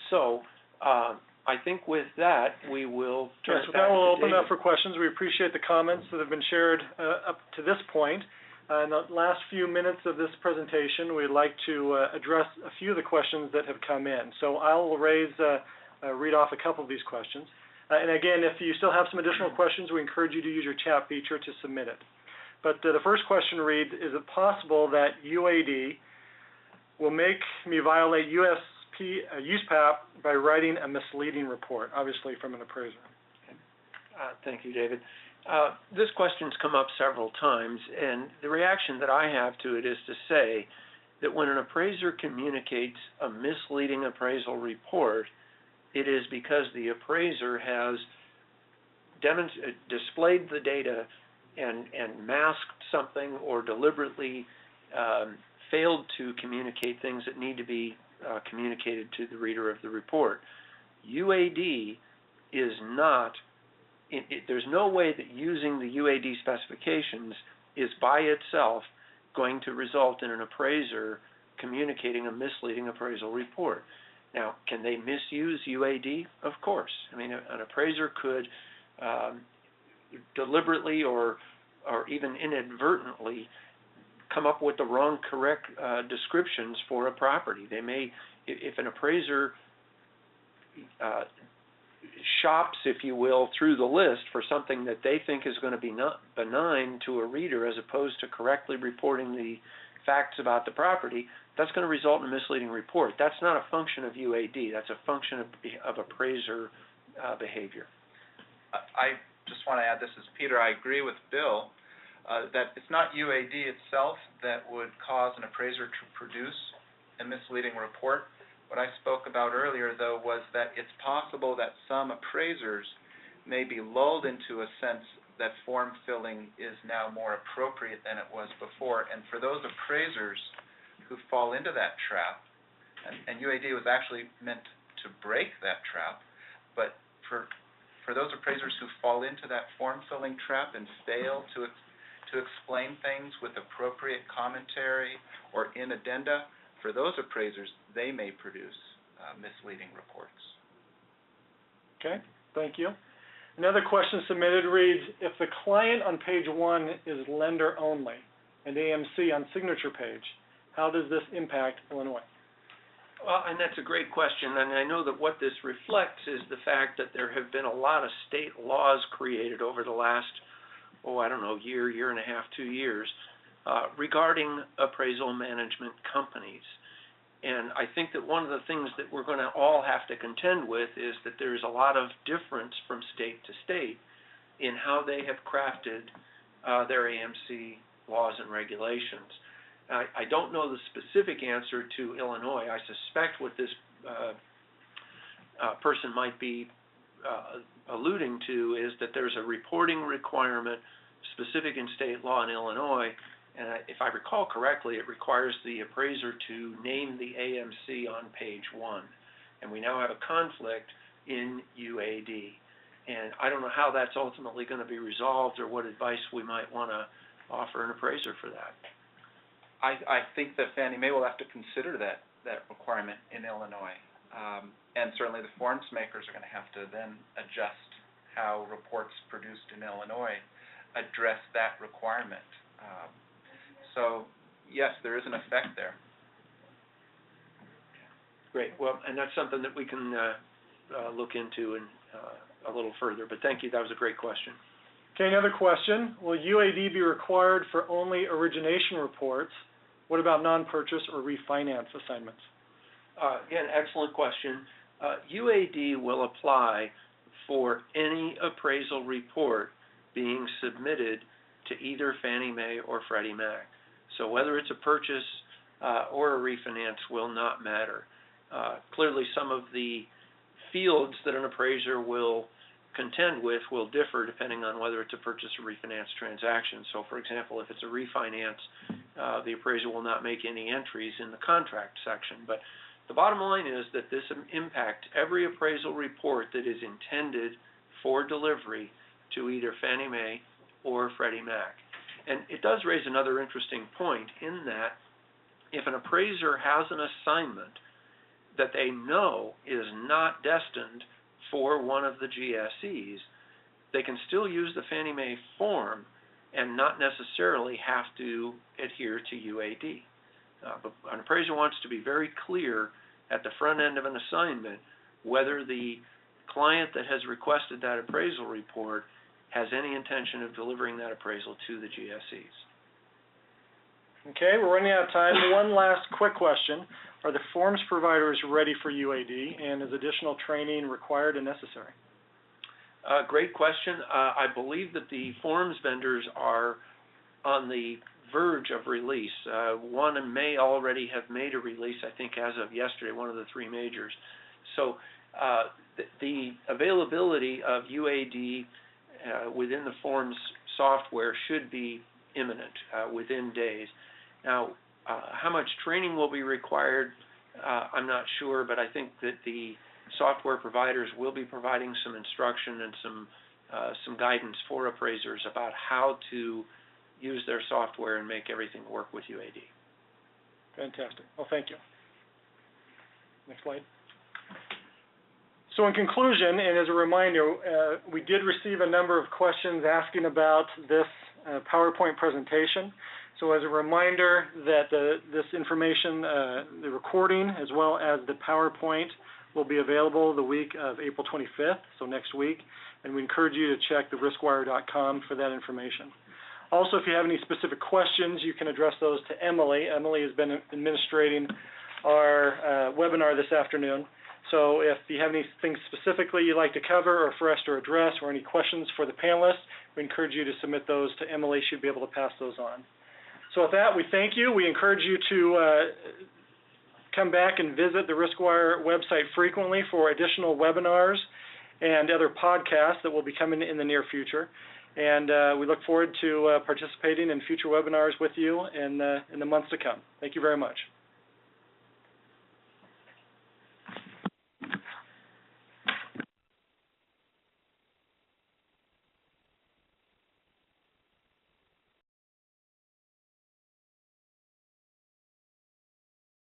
So I think with that, we will turn it back to David. Yes, with that, we'll open up for questions. We appreciate the comments that have been shared up to this point. In the last few minutes of this presentation, we'd like to address a few of the questions that have come in. So I'll read off a couple of these questions. And again, if you still have some additional questions, we encourage you to use your chat feature to submit it. But the first question reads, is it possible that UAD will make me violate USPAP by writing a misleading report, obviously from an appraiser? Okay. Thank you, David. This question's come up several times, and the reaction that I have to it is to say that when an appraiser communicates a misleading appraisal report, it is because the appraiser has displayed the data and masked something or deliberately failed to communicate things that need to be communicated to the reader of the report. UAD is not, there's no way that using the UAD specifications is by itself going to result in an appraiser communicating a misleading appraisal report. Now, can they misuse UAD? Of course. I mean, an appraiser could deliberately or even inadvertently come up with the wrong correct descriptions for a property. They may, if an appraiser shops, if you will, through the list for something that they think is going to be not benign to a reader as opposed to correctly reporting the facts about the property, that's going to result in a misleading report. That's not a function of UAD. That's a function of appraiser behavior. I just want to add, this is Peter, I agree with Bill that it's not UAD itself that would cause an appraiser to produce a misleading report. What I spoke about earlier, though, was that it's possible that some appraisers may be lulled into a sense that form filling is now more appropriate than it was before. And for those appraisers who fall into that trap, and UAD was actually meant to break that trap, but for those appraisers who fall into that form filling trap and fail to explain things with appropriate commentary or in addenda, for those appraisers, they may produce misleading reports. Okay, thank you. Another question submitted reads, if the client on page 1 is lender only and AMC on signature page, how does this impact Illinois? Well, and that's a great question, and I know that what this reflects is the fact that there have been a lot of state laws created over the last, year and a half, 2 years, regarding appraisal management companies. And I think that one of the things that we're going to all have to contend with is that there's a lot of difference from state to state in how they have crafted their AMC laws and regulations. I don't know the specific answer to Illinois. I suspect what this person might be alluding to is that there's a reporting requirement specific in state law in Illinois, and if I recall correctly, it requires the appraiser to name the AMC on page 1, and we now have a conflict in UAD. And I don't know how that's ultimately going to be resolved or what advice we might want to offer an appraiser for that. I think that Fannie Mae will have to consider that requirement in Illinois. And certainly the forms makers are going to have to then adjust how reports produced in Illinois address that requirement. So yes, there is an effect there. Great. Well, and that's something that we can look into a little further. But thank you. That was a great question. Okay, another question. Will UAD be required for only origination reports? What about non-purchase or refinance assignments? Again, excellent question. UAD will apply for any appraisal report being submitted to either Fannie Mae or Freddie Mac. So whether it's a purchase or a refinance will not matter. Clearly, some of the fields that an appraiser will contend with will differ depending on whether it's a purchase or refinance transaction. So, for example, if it's a refinance, the appraiser will not make any entries in the contract section. But the bottom line is that this impacts every appraisal report that is intended for delivery to either Fannie Mae or Freddie Mac. And it does raise another interesting point in that if an appraiser has an assignment that they know is not destined for one of the GSEs, they can still use the Fannie Mae form and not necessarily have to adhere to UAD. But an appraiser wants to be very clear at the front end of an assignment whether the client that has requested that appraisal report has any intention of delivering that appraisal to the GSEs. Okay, we're running out of time. One last quick question. Are the forms providers ready for UAD, and is additional training required and necessary? Great question. I believe that the forms vendors are on the verge of release. One may already have made a release, I think, as of yesterday, one of the three majors. So the availability of UAD within the forms software should be imminent, within days. Now, how much training will be required, I'm not sure, but I think that the software providers will be providing some instruction and some guidance for appraisers about how to use their software and make everything work with UAD. Fantastic. Well, thank you. Next slide. So in conclusion, and as a reminder, we did receive a number of questions asking about this PowerPoint presentation. So as a reminder that this information, the recording as well as the PowerPoint will be available the week of April 25th, so next week, and we encourage you to check the riskwire.com for that information. Also, if you have any specific questions, you can address those to Emily. Emily has been administrating our webinar this afternoon. So if you have anything specifically you'd like to cover or for us to address or any questions for the panelists, we encourage you to submit those to Emily. She'll be able to pass those on. So with that, we thank you. We encourage you to come back and visit the RiskWire website frequently for additional webinars and other podcasts that will be coming in the near future. And we look forward to participating in future webinars with you in the months to come. Thank you very much.